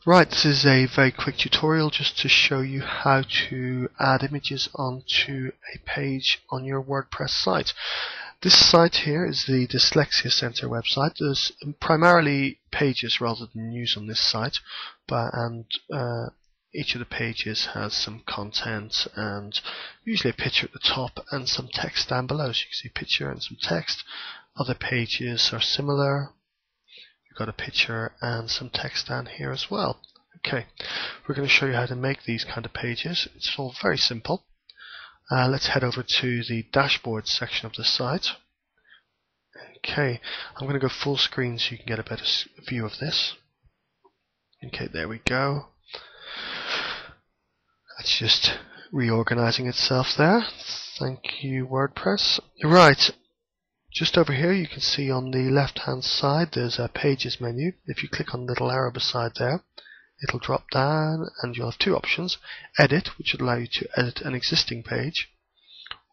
Right, this is a very quick tutorial just to show you how to add images onto a page on your WordPress site. This site here is the Dyslexia Center website. There's primarily pages rather than news on this site, each of the pages has some content and usually a picture at the top and some text down below. So you can see a picture and some text. Other pages are similar. Got a picture and some text down here as well. Okay, we're going to show you how to make these kind of pages. It's all very simple. Let's head over to the dashboard section of the site. Okay, I'm going to go full screen so you can get a better view of this. Okay, there we go. That's just reorganizing itself there. Thank you, WordPress. Right. Just over here you can see on the left hand side there's a pages menu. If you click on the little arrow beside there, it'll drop down and you'll have two options: edit, which would allow you to edit an existing page,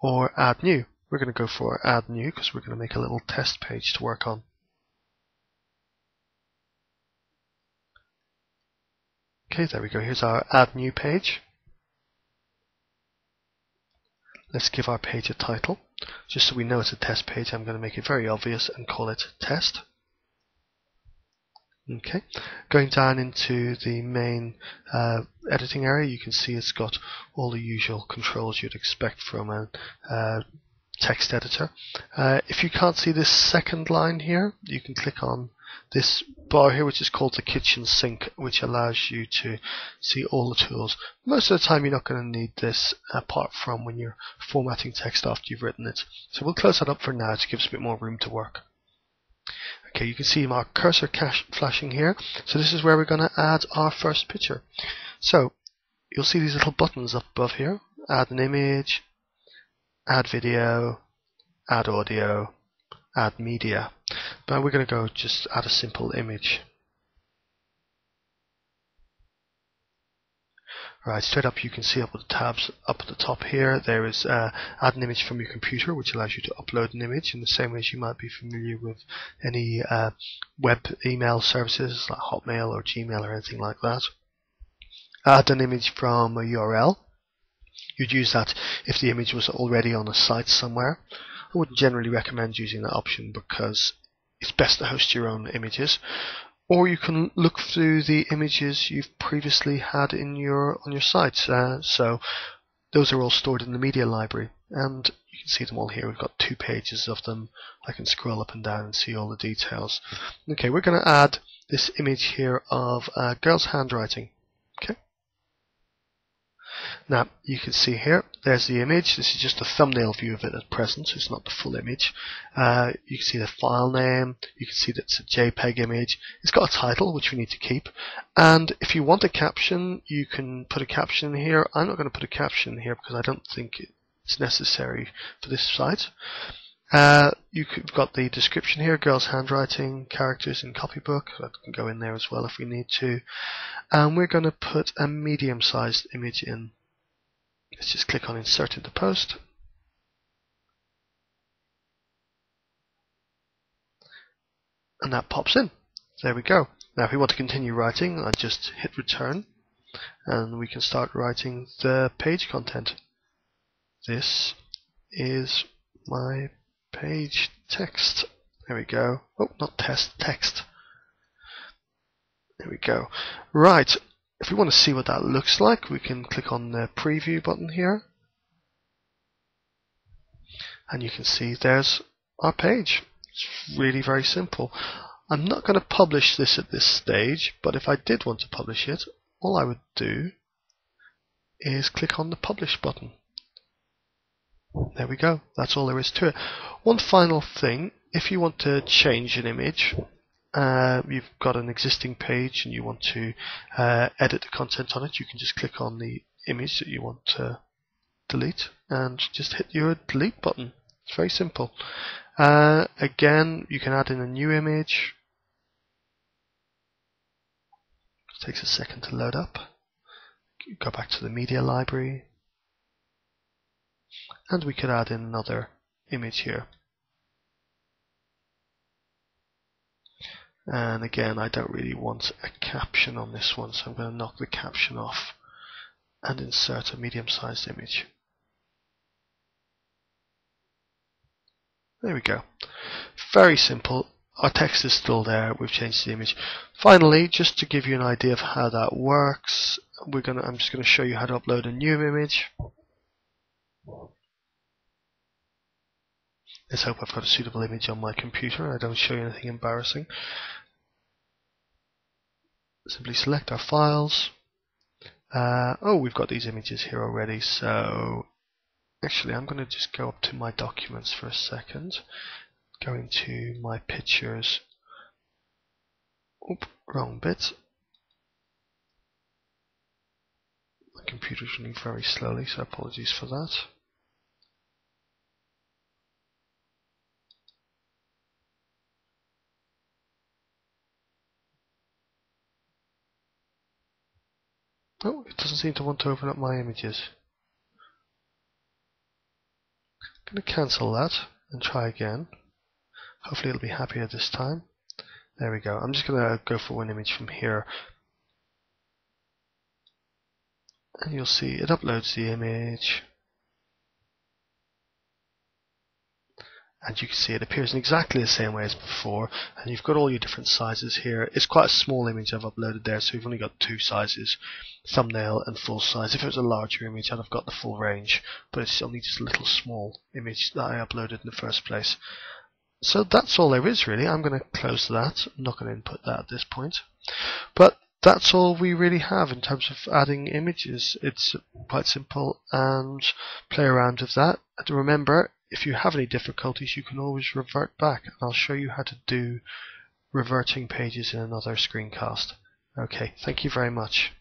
or add new. We're going to go for add new because we're going to make a little test page to work on. Okay, there we go. Here's our add new page. Let's give our page a title. Just so we know it's a test page, I'm going to make it very obvious and call it test. Okay, going down into the main editing area, you can see it's got all the usual controls you'd expect from a text editor. If you can't see this second line here, you can click on this bar here, which is called the kitchen sink, which allows you to see all the tools. Most of the time you're not going to need this apart from when you're formatting text after you've written it. So we'll close that up for now to give us a bit more room to work. Okay, you can see my cursor flashing here. So this is where we're going to add our first picture. So you'll see these little buttons up above here: add an image, add video, add audio, add media. Now we're going to go just add a simple image. Right, straight up you can see up with the tabs up at the top here, there is add an image from your computer, which allows you to upload an image in the same way as you might be familiar with any web email services like Hotmail or Gmail or anything like that. Add an image from a URL. You'd use that if the image was already on a site somewhere. I wouldn't generally recommend using that option because it's best to host your own images. Or you can look through the images you've previously had on your site. So those are all stored in the media library, and you can see them all here. We've got 2 pages of them. I can scroll up and down and see all the details. Okay, we're going to add this image here of a girl's handwriting. Okay. Now you can see here, there's the image. This is just a thumbnail view of it at present, so it's not the full image. You can see the file name, you can see that it's a JPEG image. It's got a title which we need to keep, and if you want a caption you can put a caption in here. I'm not going to put a caption in here because I don't think it's necessary for this site. You've got the description here: girl's handwriting, characters in copybook. That can go in there as well if we need to. And we're going to put a medium-sized image in. Let's just click on Insert into Post. And that pops in. There we go. Now if we want to continue writing, I just hit Return, and we can start writing the page content. This is my page text. There we go. Oh, not test, text. There we go. Right, if we want to see what that looks like, we can click on the preview button here, and you can see there's our page. It's really very simple. I'm not going to publish this at this stage, but if I did want to publish it, all I would do is click on the publish button. There we go. That's all there is to it. One final thing: if you want to change an image, you've got an existing page and you want to edit the content on it, you can just click on the image that you want to delete and just hit your delete button. It's very simple. Again, you can add in a new image. It takes a second to load up. Go back to the media library, and we could add in another image here. And again, I don't really want a caption on this one, so I'm going to knock the caption off and insert a medium-sized image. There we go. Very simple. Our text is still there. We've changed the image. Finally, just to give you an idea of how that works, I'm just going to show you how to upload a new image. Let's hope I've got a suitable image on my computer and I don't show you anything embarrassing. Simply select our files. Oh, we've got these images here already, so actually I'm going to just go up to my documents for a second. Go into my pictures. Oop, wrong bit. My computer's running very slowly, so apologies for that. Oh, it doesn't seem to want to open up my images. I'm going to cancel that and try again. Hopefully it'll be happier this time. There we go. I'm just going to go for one image from here. And you'll see it uploads the image. And you can see it appears in exactly the same way as before. And you've got all your different sizes here. It's quite a small image I've uploaded there, so we've only got two sizes, thumbnail and full size. If it was a larger image, I'd have got the full range. But it's only just a little small image that I uploaded in the first place. So that's all there is really. I'm going to close that. I'm not going to input that at this point. But that's all we really have in terms of adding images. It's quite simple, and play around with that. And remember, if you have any difficulties, you can always revert back, and I'll show you how to do reverting pages in another screencast. Okay, thank you very much.